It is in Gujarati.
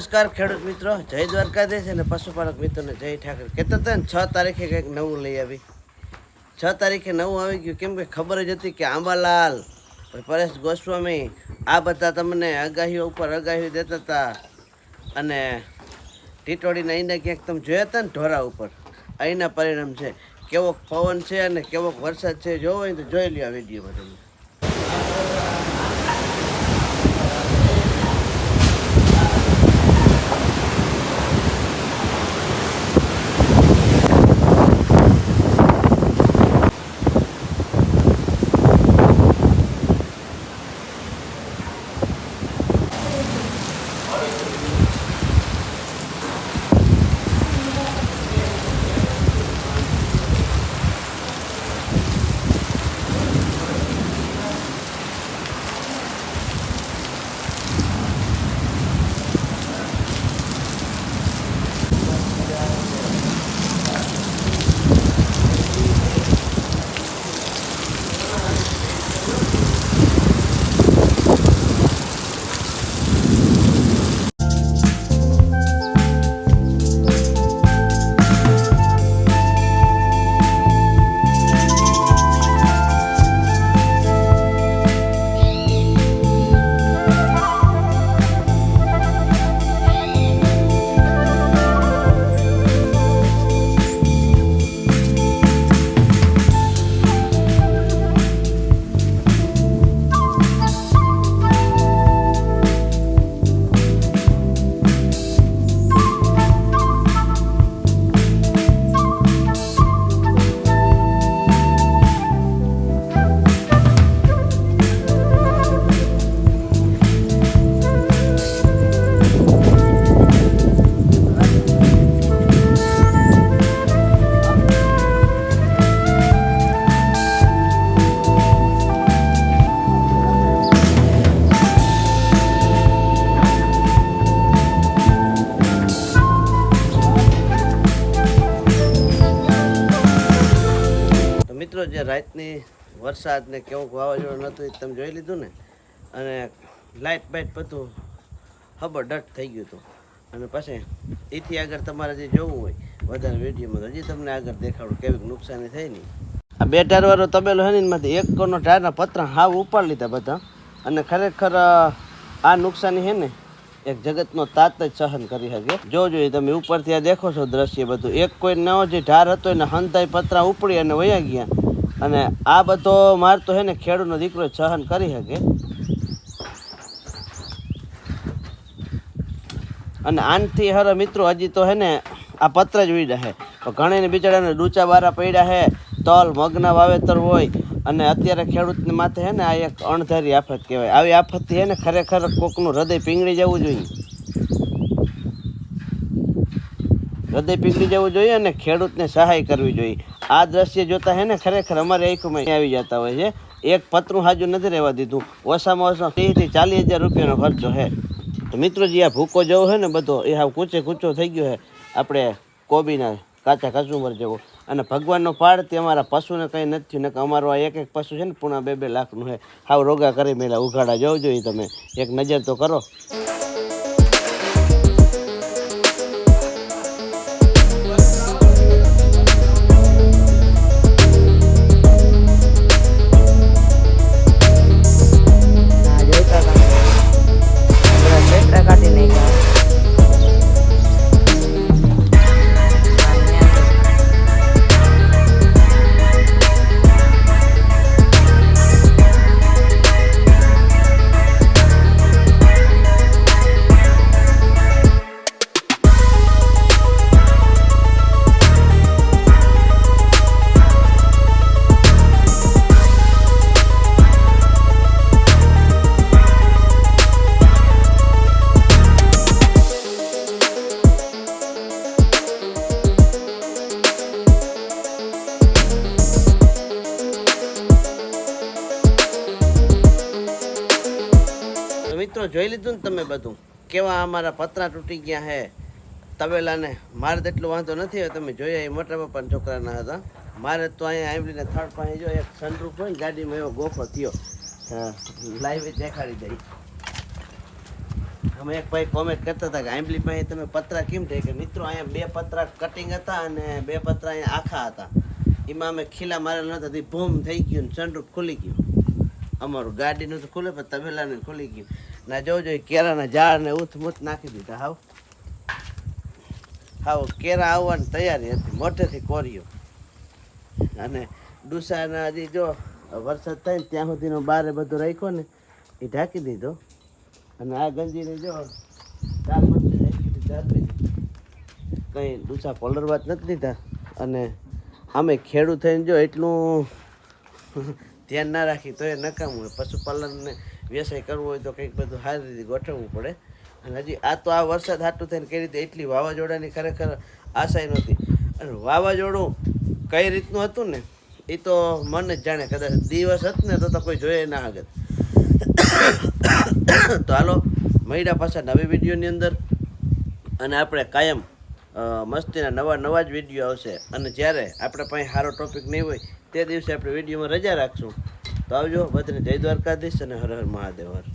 નમસ્કાર ખેડૂત મિત્રો, જય દ્વારકાધીશ અને પશુપાલક મિત્રોને જય ઠાકર. કહેતા હતા ને 6 તારીખે કંઈક નવું લઈ આવી. 6 તારીખે નવું આવી ગયું. કેમ કે ખબર જ હતી કે આંબાલાલ, પરેશ ગોસ્વામી આ બધા તમને આગાહીઓ ઉપર આગાહીઓ દેતા હતા. અને ટીટોડીના અહીંના ક્યાંક તમે જોયા હતા ને ઢોરા ઉપર, અહીંના પરિણામ છે. કેવો પવન છે અને કેવો વરસાદ છે જોવો હોય તો જોઈ લ્યો આ વિડીયોમાં તમે. મિત્રો, જે રાતની વરસાદ ને કેવું વાવાઝોડું નહોતું એ તમે જોઈ લીધું ને. અને લાઇટ બાઇટ બધું હબડટ થઈ ગયું હતું. અને પછી એથી આગળ તમારે જે જોવું હોય વધારે વિડીયોમાં હજી તમને આગળ દેખાડું કેવી નુકસાની થઈ નહીં. આ 2 ટાયરવાળો તબેલો છે ને એમાંથી એક કોનો ટાયરના પતરા હાવ ઉપાડી લીધા બધા. અને ખરેખર આ નુકસાની છે ને એક જગતનો તાત જ સહન કરી શકે. જોજો તમે ઉપરથી આ દેખો છો દ્રશ્ય બધું. એક કોઈ નવો જે ઢાર હતો એને હંતાઈ પતરા ઉપડી અને વયા ગયા. અને આ બધો માર તો હે ને ખેડૂતનો દીકરો સહન કરી શકે. અને આનથી હર મિત્રો હજી તો હે ને આ પત્ર જ ઉડ્યા છે. તો ઘણીને બિચારાને ડૂચા બારા પડ્યા છે. તલ મગના વાવેતર હોય અને અત્યારે ખેડૂતને માથે હે ને આ એક અણધારી આફત કહેવાય. આવી આફતથી હે ને ખરેખર કોકનું હૃદય પીંગળી જવું જોઈએ. હૃદય પીંગળી જવું જોઈએ અને ખેડૂતને સહાય કરવી જોઈએ. આ દ્રશ્ય જોતા હે ને ખરેખર અમારી આંખોમાં આવી જતા હોય છે. એક પતરું હાજુ નથી રહેવા દીધું. ઓછામાં ઓછો 30,000 થી 40,000 રૂપિયાનો ખર્ચો છે. તો મિત્રો, જે આ ભૂકો જેવો છે ને બધો એ હાવ કૂચો થઈ ગયો છે. આપણે કોબીના કાચા કચુંબર જેવો. અને ભગવાનનો પાડ તે અમારા પશુને કંઈ નથી થયું. ને અમારું આ એક પશુ છે ને પૂણા 2-2 લાખનું છે. હાવ રોગા કરી મેલા ઉઘાડા જોવું જોઈએ. તમે એક નજર તો કરો. મિત્રો જોઈ લીધું ને તમે બધું કેવા અમારા પતરા તૂટી ગયા હે. તબેલાને મારે તેટલો વાંધો નથી. હવે તમે જોયા એ મોટા પપ્પાના છોકરાના હતા. મારે તો અહીંયા આંબલીને થર્ડ પાસે જો એક સનરૂફ હોય ને ગાડીમાં એવો ગોફો થયો. લાઈવ દેખાડી દઈ. અમે એક ભાઈ કોમેન્ટ કરતા હતા કે આંબલી પાસે તમે પતરા કેમ થાય કે મિત્રો અહીંયા 2 પતરા કટિંગ હતા અને 2 પતરા અહીંયા આખા હતા એમાં અમે ખીલા મારેલા નહોતા તે ભૂમ થઈ ગયું ને સનરૂફ ખુલી ગયું અમારું ગાડીનું તો ખુલે પણ તબેલાનું ખુલી ગયું ના જોજો કેરાના ઝાડ ને ઉથમુથ નાખી દીધા હાવ કેરા આવવાની તૈયારી હતી મોટેથી કોર્યો અને ડુસાના હજી જો વરસાદ થાય ને ત્યાં સુધીનો બારે બધું રાખ્યો ને એ ઢાંકી દીધો અને આ ગંજીને જો કંઈ ડૂસા પલરવા જ નથી દીધા અને અમે ખેડૂત થઈને જો એટલું ધ્યાન ના રાખી તો એ નકામું હોય પશુપાલનને વ્યવસાય કરવો હોય તો કંઈક બધું સારી રીતે ગોઠવવું પડે અને હજી આ તો આ વરસાદ હાટું થઈને કઈ રીતે એટલી વાવાઝોડાની ખરેખર આશાય નહોતી અને વાવાઝોડું કઈ રીતનું હતું ને એ તો મને જ જાણે કદાચ દિવસ હતું ને તો કોઈ જોઈએ ના આગળ તો હાલો મળ્યા પાછા નવી વિડીયોની અંદર અને આપણે કાયમ મસ્તીના નવા જ વિડીયો આવશે અને જ્યારે આપણે પાસે સારો ટોપિક નહીં હોય તે દિવસે આપણે વિડીયોમાં રજા રાખશું તો આવજો બધાને જય દ્વારકાધીશ અને હર હર મહાદેવ હર